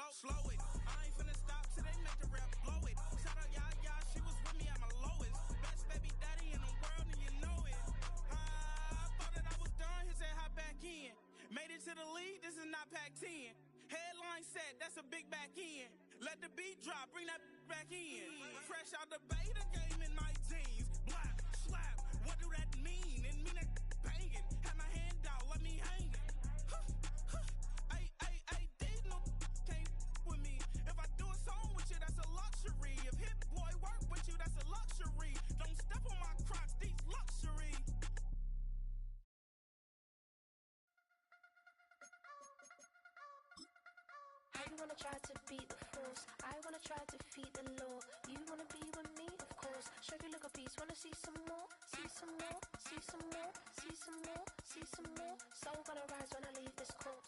slow it. I ain't finna stop till they make the rap blow it. Shout out y'all, she was with me at my lowest. Best baby daddy in the world, and you know it. I thought that I was done, he said hop back in. Made it to the league, this is not Pac-10. Headline set, that's a big back end. Let the beat drop, bring that back in. Fresh out the beta game in my jeans. Blap, slap, what do that mean? It mean that banging. Have my hand out, let me hang it. These no can't with me. If I do a song with you, that's a luxury. If Hit Boy work with you, that's a luxury. Don't step on my Crocs, these luxury. You wanna try to beat the force, I wanna try to defeat the law. You wanna be with me, of course. Show you look a piece, wanna see some more, see some more, see some more, see some more, see some more. Soul gonna rise when I leave this court.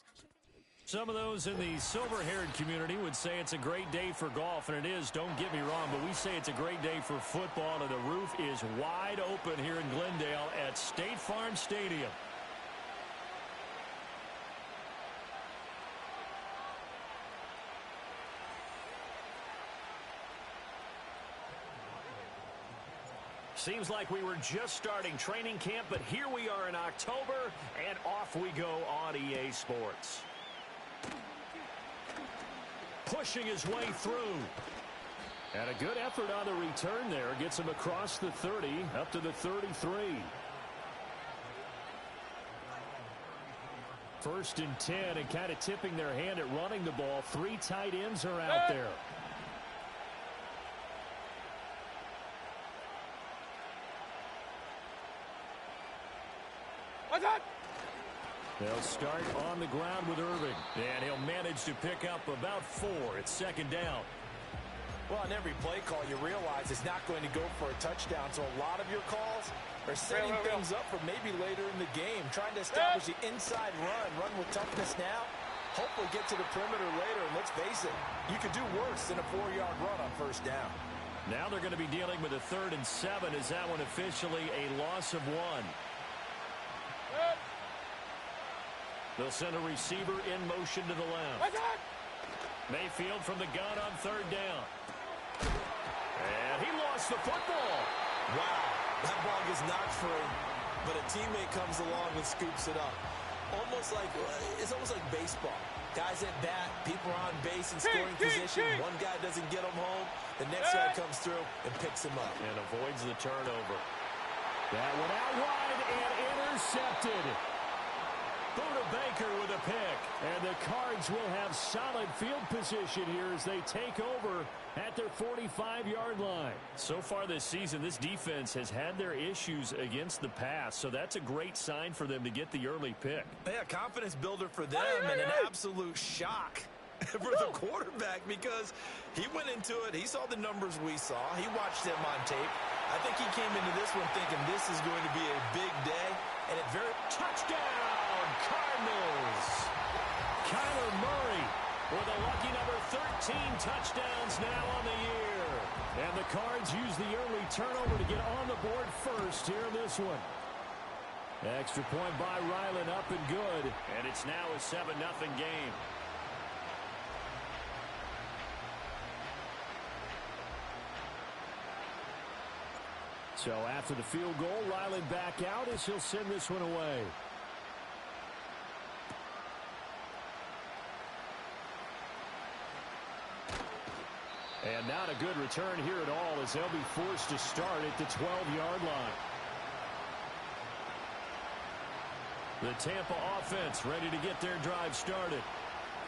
Some of those in the silver-haired community would say it's a great day for golf, and it is, don't get me wrong, but we say it's a great day for football, and the roof is wide open here in Glendale at State Farm Stadium. Seems like we were just starting training camp, but here we are in October, and off we go on EA Sports. Pushing his way through. And a good effort on the return there. Gets him across the 30, up to the 33. First and 10, and kind of tipping their hand at running the ball. 3 tight ends are out there. They'll start on the ground with Irving, and he'll manage to pick up about 4. It's second down. Well, on every play call, you realize it's not going to go for a touchdown, so a lot of your calls are setting things up for maybe later in the game, trying to establish the inside run with toughness now, hopefully get to the perimeter later, and let's face it, you could do worse than a 4-yard run on first down. Now they're going to be dealing with a 3rd and 7. Is that one officially a loss of 1? They'll send a receiver in motion to the left. Mayfield from the gun on 3rd down. And he lost the football. Wow, that ball gets knocked free, but a teammate comes along and scoops it up. It's almost like baseball. Guys at bat, people are on base in scoring position. One guy doesn't get him home. The next guy comes through and picks him up. And avoids the turnover. That one out wide and intercepted. Buda Baker with a pick. And the Cards will have solid field position here as they take over at their 45-yard line. So far this season, this defense has had their issues against the pass, so that's a great sign for them to get the early pick. Yeah, confidence builder for them and an absolute shock for the quarterback because he went into it. He saw the numbers we saw. He watched them on tape. I think he came into this one thinking this is going to be a big day. And it very touchdown Cardinals. Kyler Murray with a lucky number 13 touchdowns now on the year. And the Cards use the early turnover to get on the board first here in this one. Extra point by Ryland up and good. And it's now a 7-0 game. So after the field goal, Ryland back out as he'll send this one away. And not a good return here at all as they'll be forced to start at the 12-yard line. The Tampa offense ready to get their drive started.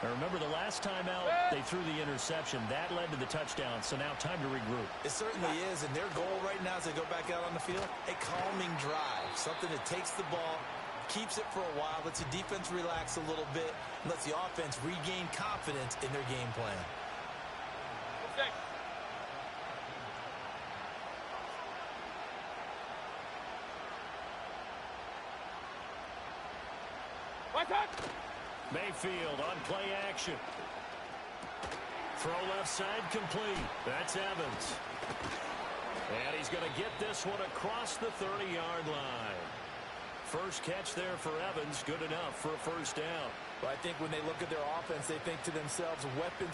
Now remember, the last time out, they threw the interception. That led to the touchdown, so now time to regroup. It certainly is, and their goal right now as they go back out on the field, a calming drive, something that takes the ball, keeps it for a while, lets the defense relax a little bit, and lets the offense regain confidence in their game plan. Okay. Mayfield on play action. Throw left side complete. That's Evans. And he's going to get this one across the 30-yard line. First catch there for Evans. Good enough for a first down. Well, I think when they look at their offense, they think to themselves, weapons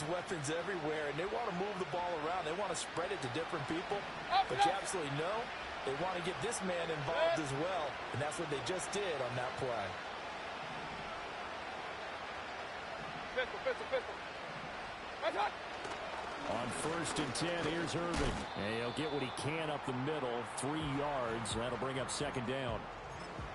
everywhere, and they want to move the ball around. They want to spread it to different people. But you absolutely know they want to get this man involved as well, and that's what they just did on that play. On 1st and 10, here's Irving. And he'll get what he can up the middle, 3 yards. That'll bring up 2nd down.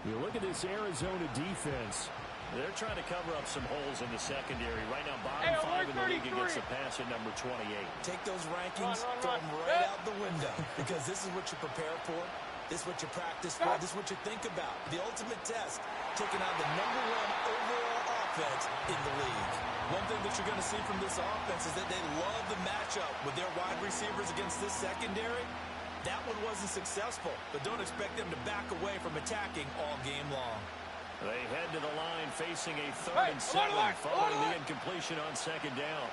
You look at this Arizona defense. They're trying to cover up some holes in the secondary. Right now, bottom 5 in the league against the pass at number 28. Take those rankings, throw them right out the window, because this is what you prepare for. This is what you practice for. This is what you think about. The ultimate test, taking on the #1 overall offense in the league. One thing that you're going to see from this offense is that they love the matchup with their wide receivers against this secondary. That one wasn't successful, but don't expect them to back away from attacking all game long. They head to the line facing a 3rd and 7 following the incompletion on 2nd down.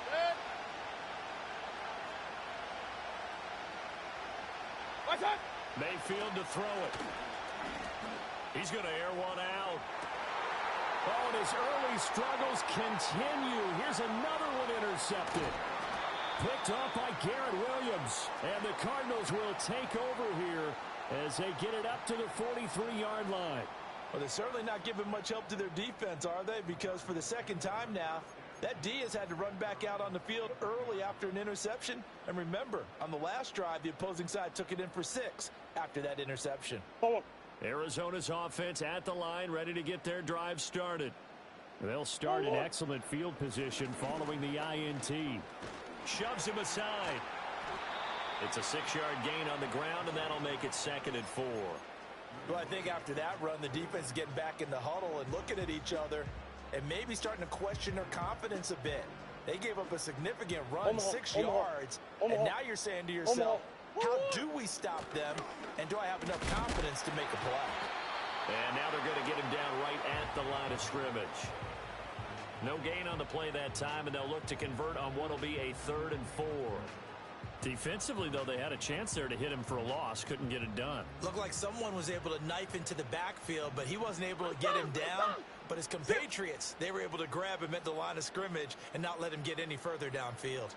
Mayfield to throw it. He's going to air one out. Oh, and his early struggles continue. Here's another one intercepted. Picked up by Garrett Williams. And the Cardinals will take over here as they get it up to the 43-yard line. Well, they're certainly not giving much help to their defense, are they? Because for the 2nd time now, that D has had to run back out on the field early after an interception. And remember, on the last drive, the opposing side took it in for 6 after that interception. Arizona's offense at the line, ready to get their drive started. They'll start in excellent field position following the INT. Shoves him aside. It's a 6-yard gain on the ground, and that'll make it 2nd and 4. Well, I think after that run, the defense is getting back in the huddle and looking at each other and maybe starting to question their confidence a bit. They gave up a significant run, 6 yards, and now you're saying to yourself, how do we stop them, and do I have enough confidence to make a play? And now they're going to get him down right at the line of scrimmage. No gain on the play that time, and they'll look to convert on what will be a 3rd and 4. Defensively, though, they had a chance there to hit him for a loss. Couldn't get it done. Looked like someone was able to knife into the backfield, but he wasn't able to get him down. But his compatriots, they were able to grab him at the line of scrimmage and not let him get any further downfield.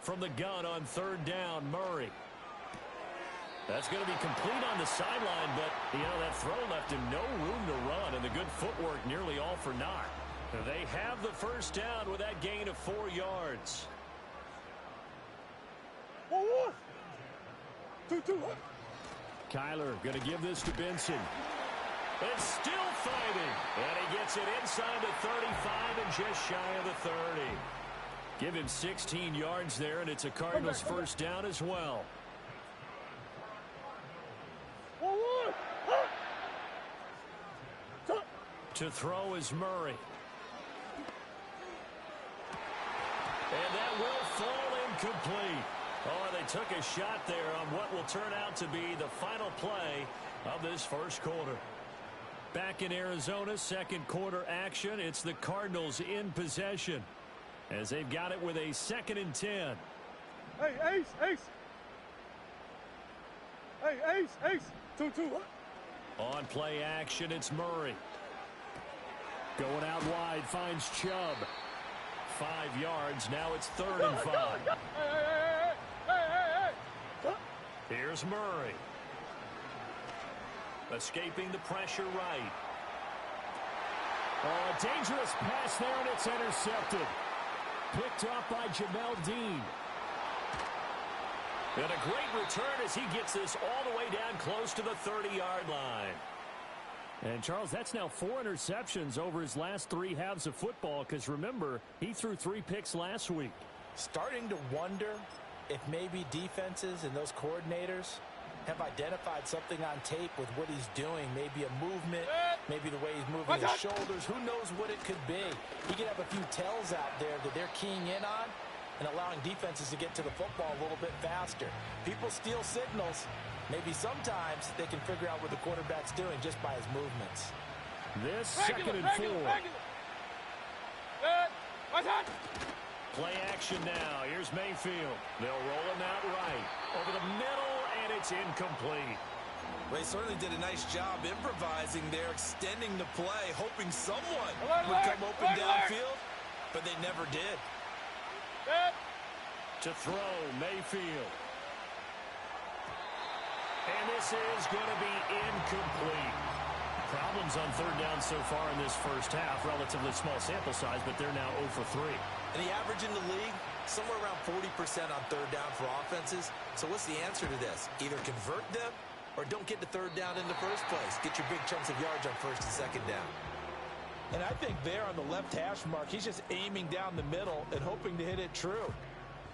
From the gun on 3rd down, Murray. That's going to be complete on the sideline, but, that throw left him no room to run, and the good footwork nearly all for naught. They have the 1st down with that gain of 4 yards. Kyler going to give this to Benson. And still fighting. And he gets it inside the 35 and just shy of the 30. Give him 16 yards there, and it's a Cardinals 1st down as well. To throw is Murray. And that will fall incomplete. Oh, they took a shot there on what will turn out to be the final play of this 1st quarter. Back in Arizona, 2nd quarter action. It's the Cardinals in possession as they've got it with a 2nd and 10. Hey, Ace. Hey, Ace. 2-2. On play action, it's Murray. Going out wide, finds Chubb. 5 yards, now it's 3rd and 5. Hey. Here's Murray. Escaping the pressure right. Oh, a dangerous pass there, and it's intercepted. Picked up by Jamel Dean. And a great return as he gets this all the way down close to the 30-yard line. And, Charles, that's now 4 interceptions over his last 3 halves of football, because, remember, he threw 3 picks last week. Starting to wonder if maybe defenses and those coordinators have identified something on tape with what he's doing. Maybe a movement, maybe the way he's moving his shoulders. Who knows what it could be? He could have a few tells out there that they're keying in on and allowing defenses to get to the football a little bit faster. People steal signals. Maybe sometimes they can figure out what the quarterback's doing just by his movements. This 2nd and 4. Play action now. Here's Mayfield. They'll roll him out right. Over the middle, and it's incomplete. They certainly did a nice job improvising there, extending the play, hoping someone would come open downfield, but they never did. To throw, Mayfield. And this is going to be incomplete. Problems on third down so far in this first half. Relatively small sample size, but they're now 0 for 3. And the average in the league, somewhere around 40% on third down for offenses. So what's the answer to this? Either convert them or don't get to third down in the first place. Get your big chunks of yards on first and second down. And I think there on the left hash mark, he's just aiming down the middle and hoping to hit it true.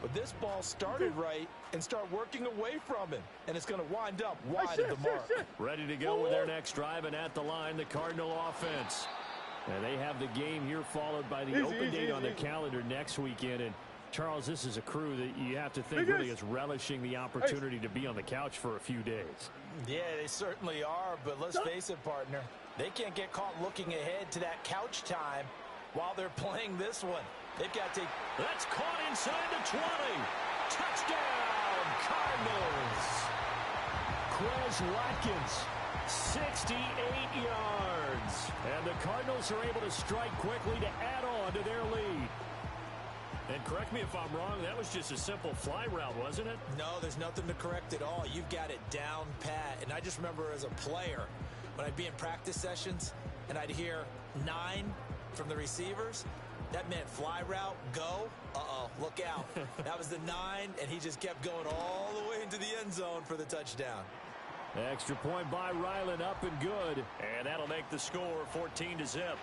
But this ball started right and start working away from him. And it's going to wind up wide of the mark. Ready to go with their next drive, and at the line, the Cardinal offense. And they have the game here followed by the open date on the calendar next weekend. And, Charles, this is a crew that you have to think really is relishing the opportunity to be on the couch for a few days. Yeah, they certainly are. But let's face it, partner. They can't get caught looking ahead to that couch time while they're playing this one. They've got to take... That's caught inside the 20. Touchdown, Cardinals. Quez Watkins, 68 yards. And the Cardinals are able to strike quickly to add on to their lead. And correct me if I'm wrong, that was just a simple fly route, wasn't it? No, there's nothing to correct at all. You've got it down pat. And I just remember as a player, when I'd be in practice sessions and I'd hear 9 from the receivers, that meant fly route, go, look out. That was the 9, and he just kept going all the way into the end zone for the touchdown. Extra point by Ryland, up and good. And that'll make the score 14-0.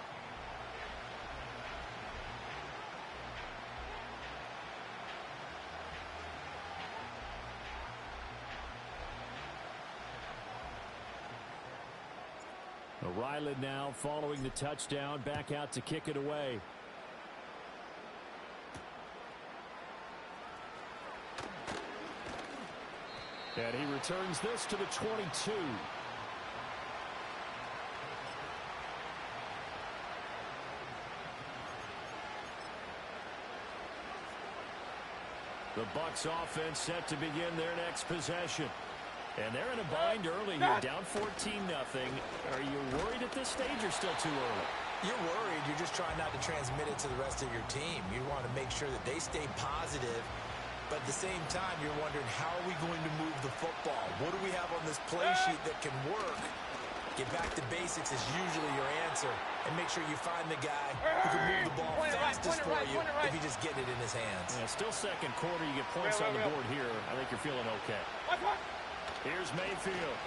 Ryland now following the touchdown, back out to kick it away. And he returns this to the 22. The Bucs offense set to begin their next possession. And they're in a bind early here, down 14-0. Are you worried at this stage or still too early? You're worried. You're just trying not to transmit it to the rest of your team. You want to make sure that they stay positive. But at the same time, you're wondering, how are we going to move the football? What do we have on this play sheet that can work? Get back to basics is usually your answer. And make sure you find the guy who can move the ball fastest for you if you just get it in his hands. Yeah, still second quarter. You get points on the board here. I think you're feeling okay. Here's Mayfield.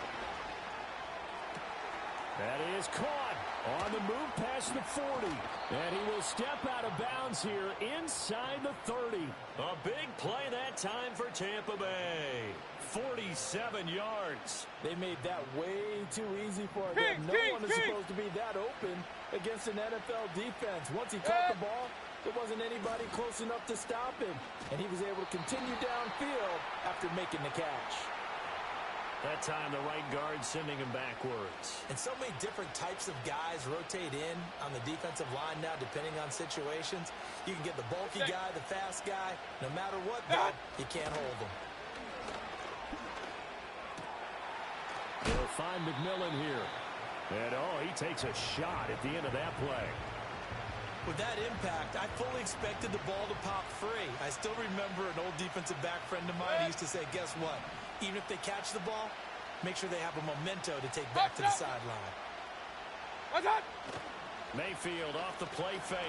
That is caught on the move past the 40. And he will step out of bounds here inside the 30. A big play that time for Tampa Bay. 47 yards. They made that way too easy for him. No one is supposed to be that open against an NFL defense. Once he caught the ball, there wasn't anybody close enough to stop him. And he was able to continue downfield after making the catch. That time the right guard sending him backwards. And so many different types of guys rotate in on the defensive line now depending on situations. You can get the bulky guy, the fast guy. No matter what, though, you can't hold them. They'll find McMillan here. And, he takes a shot at the end of that play. With that impact, I fully expected the ball to pop free. I still remember an old defensive back friend of mine who used to say, guess what? Even if they catch the ball, make sure they have a memento to take back to the sideline. Mayfield off the play fake.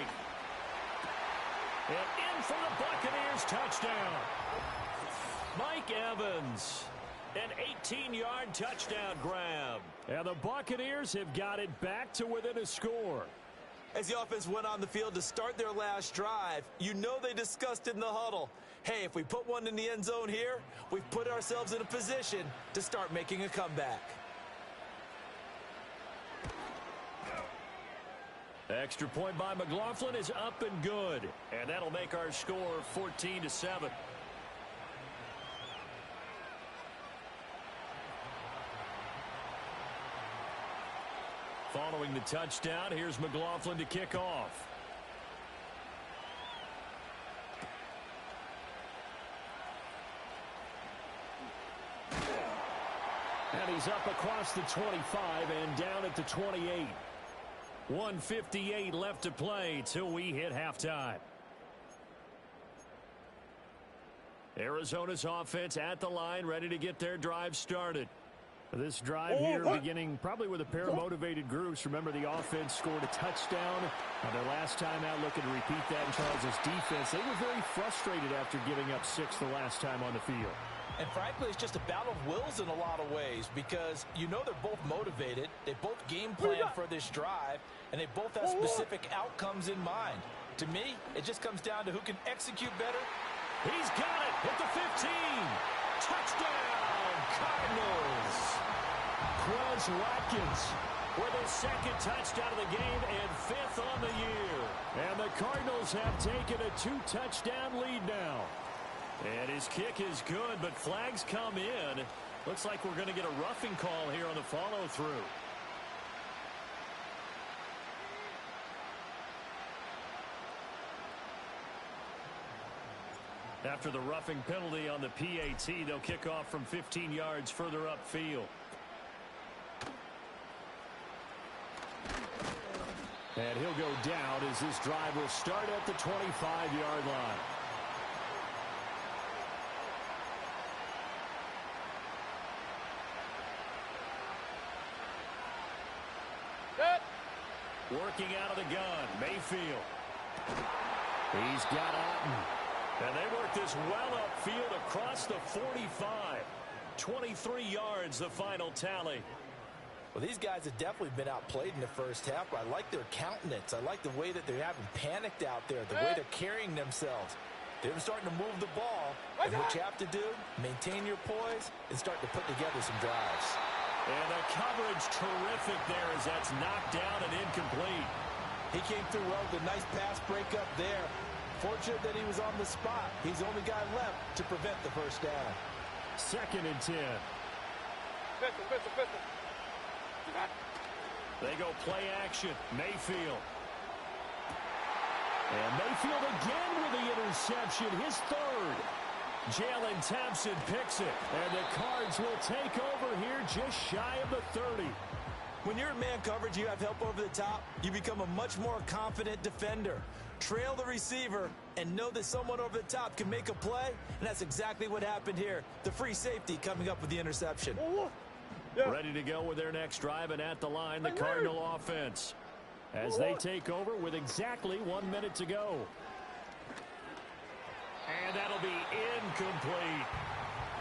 And in for the Buccaneers touchdown. Mike Evans. An 18-yard touchdown grab. And the Buccaneers have got it back to within a score. As the offense went on the field to start their last drive, you know they discussed in the huddle, hey, if we put one in the end zone here, we've put ourselves in a position to start making a comeback. Extra point by McLaughlin is up and good. And that'll make our score 14-7. Following the touchdown, here's McLaughlin to kick off. And he's up across the 25 and down at the 28. 1:58 left to play till we hit halftime. Arizona's offense at the line, ready to get their drive started. This drive here beginning probably with a pair of motivated groups. Remember, the offense scored a touchdown on their last time out, looking to repeat that in Charles' defense. They were very frustrated after giving up 6 the last time on the field. And frankly, it's just a battle of wills in a lot of ways because you know they're both motivated. They both game plan for this drive, and they both have specific outcomes in mind. To me, it just comes down to who can execute better. He's got it at the 15. Touchdown, Cardinals. Quez Watkins with his second touchdown of the game and 5th on the year. And the Cardinals have taken a 2-touchdown lead now. And his kick is good, but flags come in. Looks like we're going to get a roughing call here on the follow-through. After the roughing penalty on the PAT, they'll kick off from 15 yards further upfield. And he'll go down as this drive will start at the 25-yard line. Working out of the gun, Mayfield. He's got Otten. And they work this well upfield across the 45. 23 yards, the final tally. Well, these guys have definitely been outplayed in the first half, but I like their countenance. I like the way that they haven't panicked out there, the way they're carrying themselves. They're starting to move the ball, and what you have to do, maintain your poise and start to put together some drives. And the coverage terrific there as that's knocked down and incomplete. He came through well with a nice pass breakup there. Fortunate that he was on the spot. He's the only guy left to prevent the first down. 2nd and 10. They go play action. Mayfield. And Mayfield again with the interception, his 3rd. Jalen Thompson picks it, and the Cards will take over here just shy of the 30. When you're in man coverage, you have help over the top, you become a much more confident defender. Trail the receiver and know that someone over the top can make a play, and that's exactly what happened here. The free safety coming up with the interception. Ready to go with their next drive, and at the line, the Cardinal offense. As they take over with exactly 1 minute to go. And that'll be incomplete.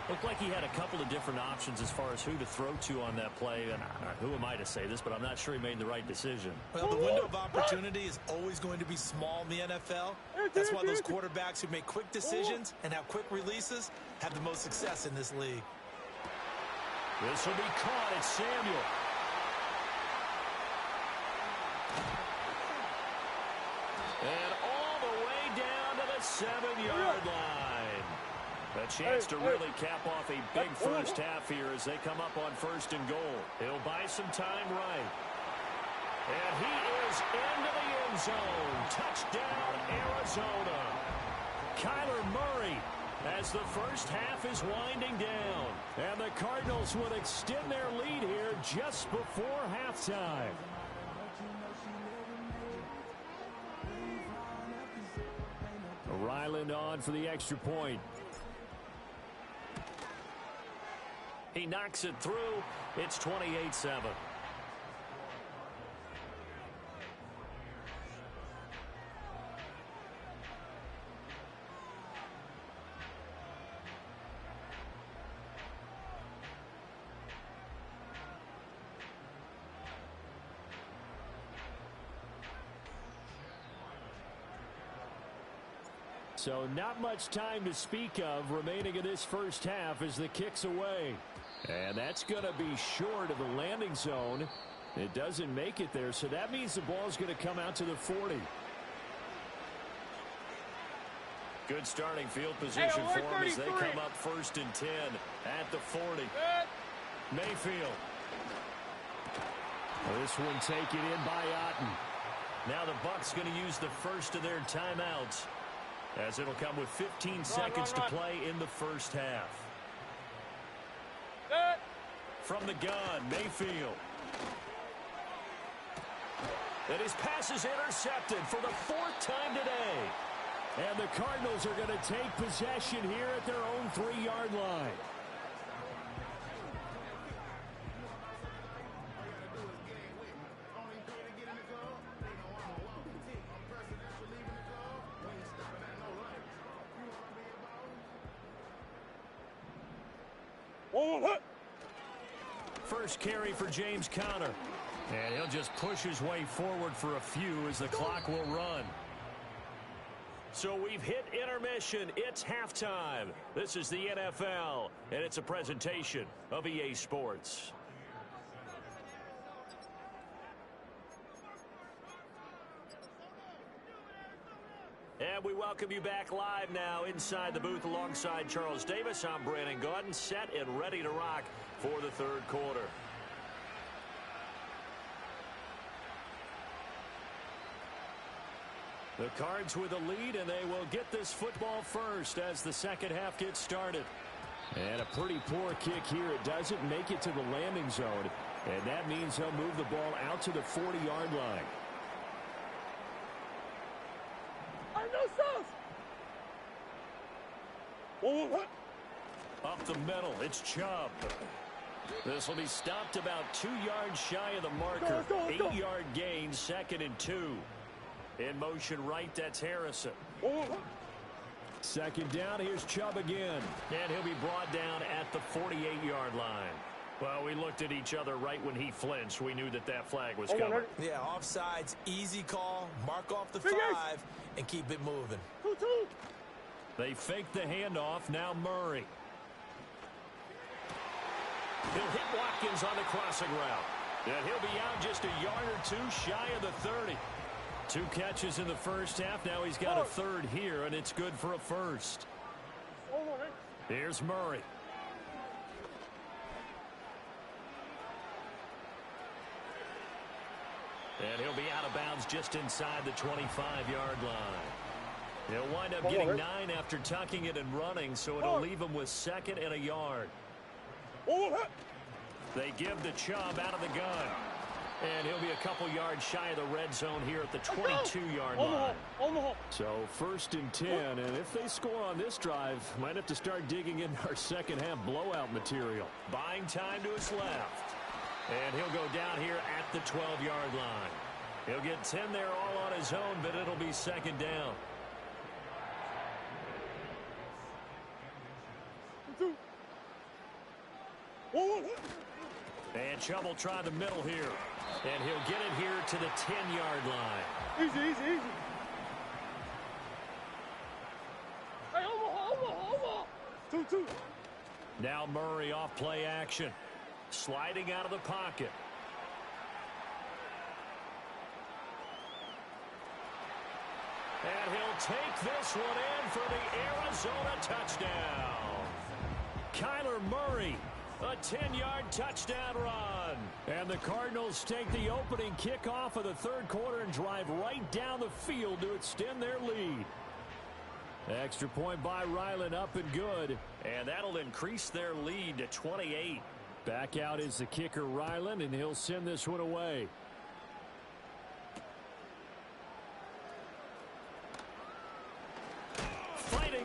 Looked like he had a couple of different options as far as who to throw to on that play. And who am I to say this, but I'm not sure he made the right decision. Well, the window of opportunity is always going to be small in the NFL. That's why those quarterbacks who make quick decisions and have quick releases have the most success in this league. This will be caught. It's Samuel. And all the way down to the 7-yard line. A chance to really cap off a big first half here as they come up on 1st and goal. He'll buy some time right. And he is into the end zone. Touchdown, Arizona. Kyler Murray as the first half is winding down. And the Cardinals would extend their lead here just before halftime. Ryland on for the extra point. He knocks it through. It's 28-7. So not much time to speak of remaining in this first half as the kick's away. And that's going to be short of the landing zone. It doesn't make it there, so that means the ball's going to come out to the 40. Good starting field position for them as they come up 1st and 10 at the 40. Mayfield. This one taken in by Otten. Now the Bucs going to use the first of their timeouts, as it'll come with 15 seconds to play in the first half. From the gun, Mayfield. And his pass is intercepted for the 4th time today. And the Cardinals are going to take possession here at their own 3-yard line. First carry for James Conner. And he'll just push his way forward for a few as the clock will run. So we've hit intermission. It's halftime. This is the NFL, and it's a presentation of EA Sports. And we welcome you back live now inside the booth alongside Charles Davis. I'm Brandon Gaudin, set and ready to rock for the 3rd quarter. The Cards with a lead, and they will get this football first as the second half gets started. And a pretty poor kick here. It doesn't make it to the landing zone, and that means they'll move the ball out to the 40-yard line. Up the middle, it's Chubb. This will be stopped about 2 yards shy of the marker. 8-yard gain, 2nd and 2. In motion right, that's Harrison. Second down, here's Chubb again. And he'll be brought down at the 48-yard line. Well, we looked at each other right when he flinched. We knew that that flag was coming. Yeah, offsides, easy call. Mark off the 5 and keep it moving. They fake the handoff. Now Murray. He'll hit Watkins on the crossing route. And he'll be out just a yard or 2 shy of the 30. 2 catches in the first half. Now he's got a 3rd here, and it's good for a 1st. Here's Murray. And he'll be out of bounds just inside the 25-yard line. He'll wind up getting 9 after tucking it and running, so it'll leave him with 2nd and a yard. They give the Chubb out of the gun. And he'll be a couple yards shy of the red zone here at the 22-yard line. So 1st and 10, and if they score on this drive, might have to start digging in our second half blowout material. Buying time to his left. And he'll go down here at the 12-yard line. He'll get 10 there all on his own, but it'll be 2nd down. And Chubb will try the middle here. And he'll get it here to the 10-yard line. Easy. Hey, over. 2. Now Murray off play action. Sliding out of the pocket. And he'll take this one in for the Arizona touchdown. Kyler Murray. A 10-yard touchdown run. And the Cardinals take the opening kickoff of the 3rd quarter and drive right down the field to extend their lead. Extra point by Ryland, up and good. And that'll increase their lead to 28. Back out is the kicker, Ryland, and he'll send this one away.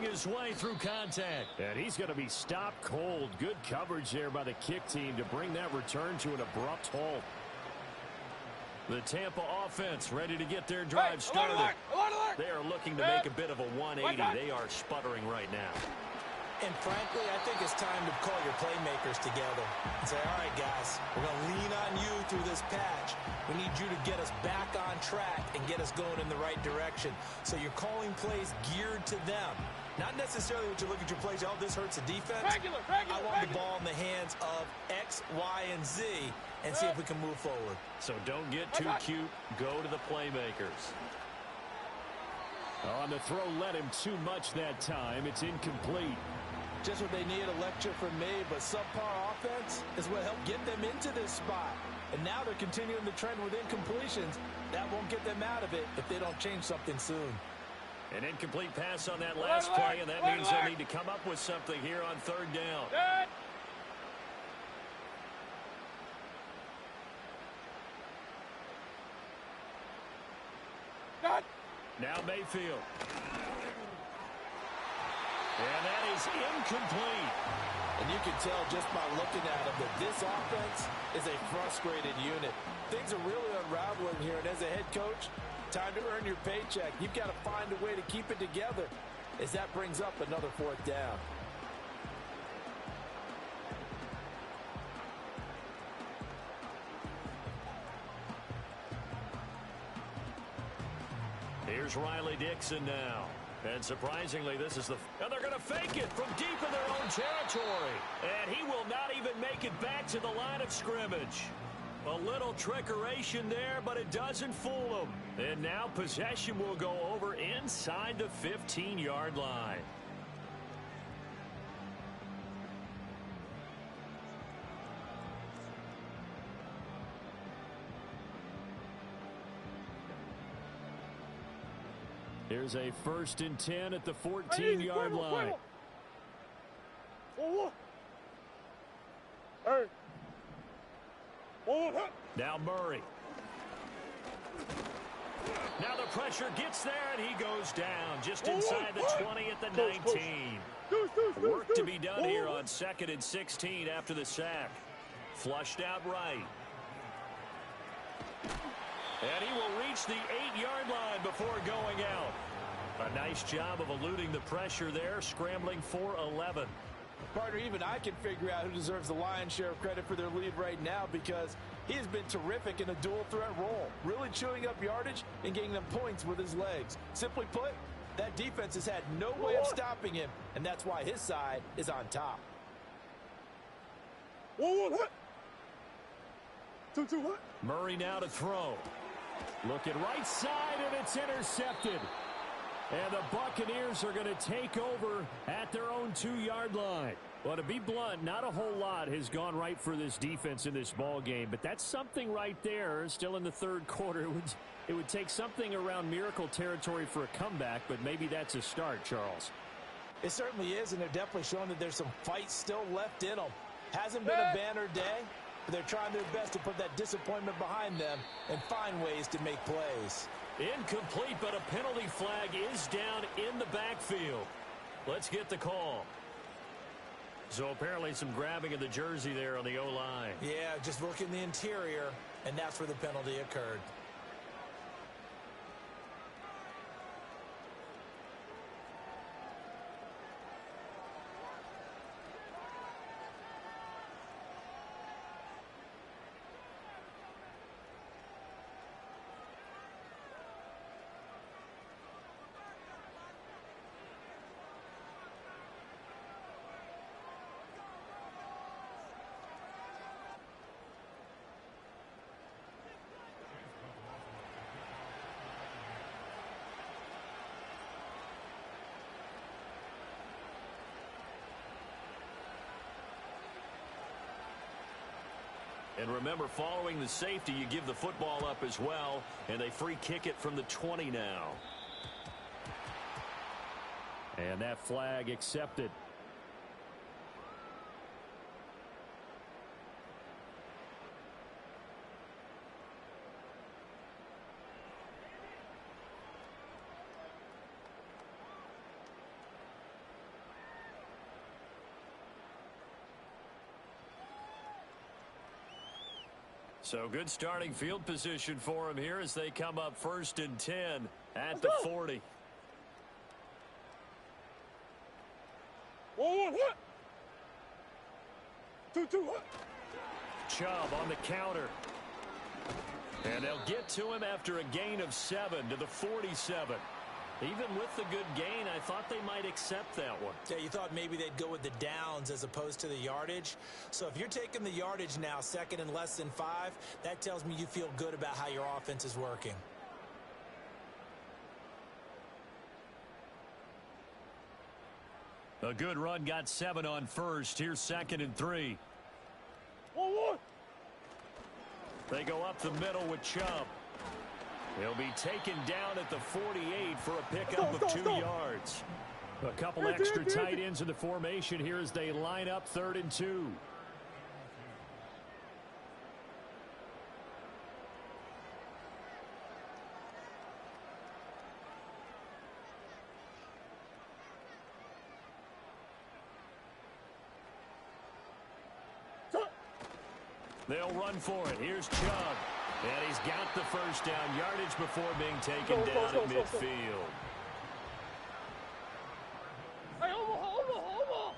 His way through contact, and he's going to be stopped cold. Good coverage there by the kick team to bring that return to an abrupt halt. The Tampa offense ready to get their drive started. They are looking to make a bit of a 180. They are sputtering right now. And frankly, I think it's time to call your playmakers together and say, all right, guys, we're going to lean on you through this patch. We need you to get us back on track and get us going in the right direction. So you're calling plays geared to them. Not necessarily what you look at your plays, oh, this hurts the defense. I want the ball in the hands of X, Y, and Z and see if we can move forward. So don't get too cute. Go to the playmakers. On the throw, led him too much that time. It's incomplete. Just what they need, a lecture from me, but subpar offense is what helped get them into this spot. And now they're continuing the trend with incompletions. That won't get them out of it if they don't change something soon. An incomplete pass on that last play, and that means they'll need to come up with something here on 3rd down. Now Mayfield. And that is incomplete. And you can tell just by looking at him that this offense is a frustrated unit. Things are really unraveling here, and as a head coach, time to earn your paycheck. You've got to find a way to keep it together as that brings up another 4th down. Here's Riley Dixon now. And surprisingly, this is and they're going to fake it from deep in their own territory. And he will not even make it back to the line of scrimmage. A little trickeration there, but it doesn't fool him. And now possession will go over inside the 15-yard line. Here's a 1st and 10 at the 14-yard line. Now Murray. Now the pressure gets there, and he goes down just inside the 20 at the 19. Work to be done here on 2nd and 16 after the sack. Flushed out right. And he will reach the 8-yard line before going out. A nice job of eluding the pressure there, scrambling for 11. Partner, even I can figure out who deserves the lion's share of credit for their lead right now, because he has been terrific in a dual threat role, really chewing up yardage and getting them points with his legs. Simply put, that defense has had no way of stopping him, and that's why his side is on top. 2-2. Murray now to throw. Looking right side, and it's intercepted. And the Buccaneers are going to take over at their own 2-yard line. Well, to be blunt, not a whole lot has gone right for this defense in this ball game, but that's something right there. Still in the 3rd quarter. It would take something around miracle territory for a comeback, but maybe that's a start, Charles. It certainly is, and they're definitely showing that there's some fight still left in them. Hasn't been a banner day, but they're trying their best to put that disappointment behind them and find ways to make plays. Incomplete, but a penalty flag is down in the backfield. Let's get the call. So apparently some grabbing of the jersey there on the O-line. Yeah, just working the interior, and that's where the penalty occurred. And remember, following the safety, you give the football up as well, and they free kick it from the 20 now. And that flag accepted. So good starting field position for him here as they come up 1st and 10 at the 40. 2-2. Chubb on the counter. And they'll get to him after a gain of 7 to the 47. Even with the good gain, I thought they might accept that one. Yeah, you thought maybe they'd go with the downs as opposed to the yardage. So if you're taking the yardage now, 2nd and less than 5, that tells me you feel good about how your offense is working. A good run got 7 on 1st. Here's 2nd and 3. 1-1. They go up the middle with Chubb. He'll be taken down at the 48 for a pickup of 2 yards. A couple extra tight ends in the formation here as they line up 3rd and 2. They'll run for it. Here's Chubb. And he's got the first down yardage before being taken down at midfield. Hey, over.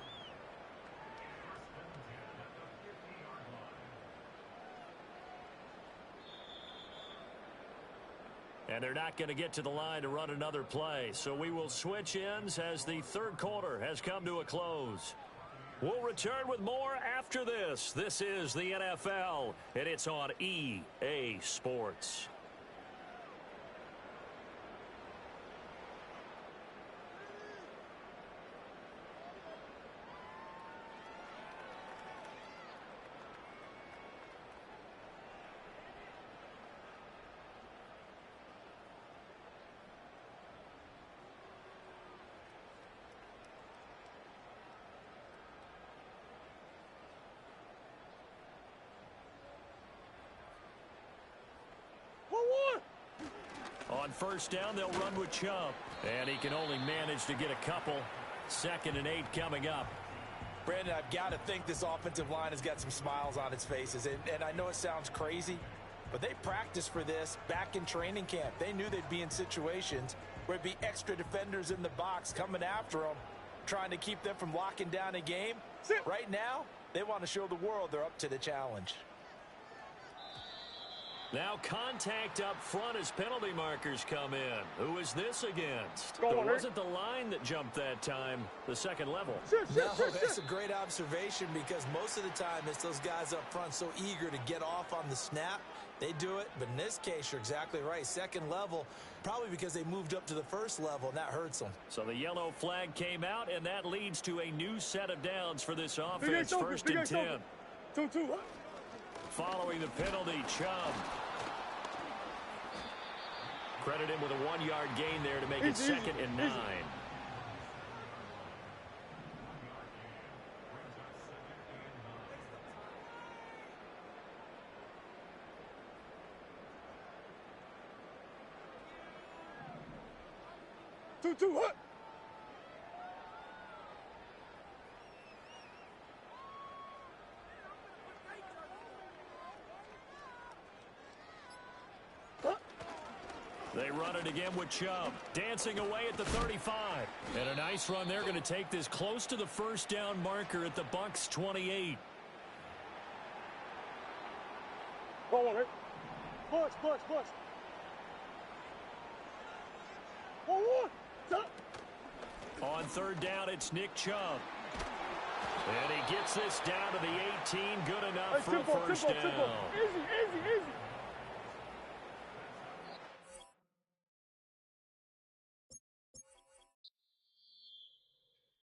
And they're not going to get to the line to run another play. So we will switch ends as the third quarter has come to a close. We'll return with more after this. This is the NFL, and it's on EA Sports. On first down, they'll run with Chubb. And he can only manage to get a couple. 2nd and 8 coming up. Brandon, I've got to think this offensive line has got some smiles on its faces. And I know it sounds crazy, but they practiced for this back in training camp. They knew they'd be in situations where it'd be extra defenders in the box coming after them, trying to keep them from locking down a game. Right now, they want to show the world they're up to the challenge. Now contact up front as penalty markers come in. Who is this against? It wasn't the line that jumped that time, the second level. No, that's a great observation because most of the time it's those guys up front so eager to get off on the snap. They do it, but in this case, you're exactly right. Second level, probably because they moved up to the first level, and that hurts them. So the yellow flag came out, and that leads to a new set of downs for this offense. 1st and 10. 2-2, what? Following the penalty, Chubb. Credit him with a 1-yard gain there to make it 2nd and 9. Two, what? They run it again with Chubb. Dancing away at the 35. And a nice run. They're going to take this close to the first down marker at the Bucs 28. Go on, right? Push. 1-1. Stop. On 3rd down, it's Nick Chubb. And he gets this down to the 18. Good enough for a first down. Easy.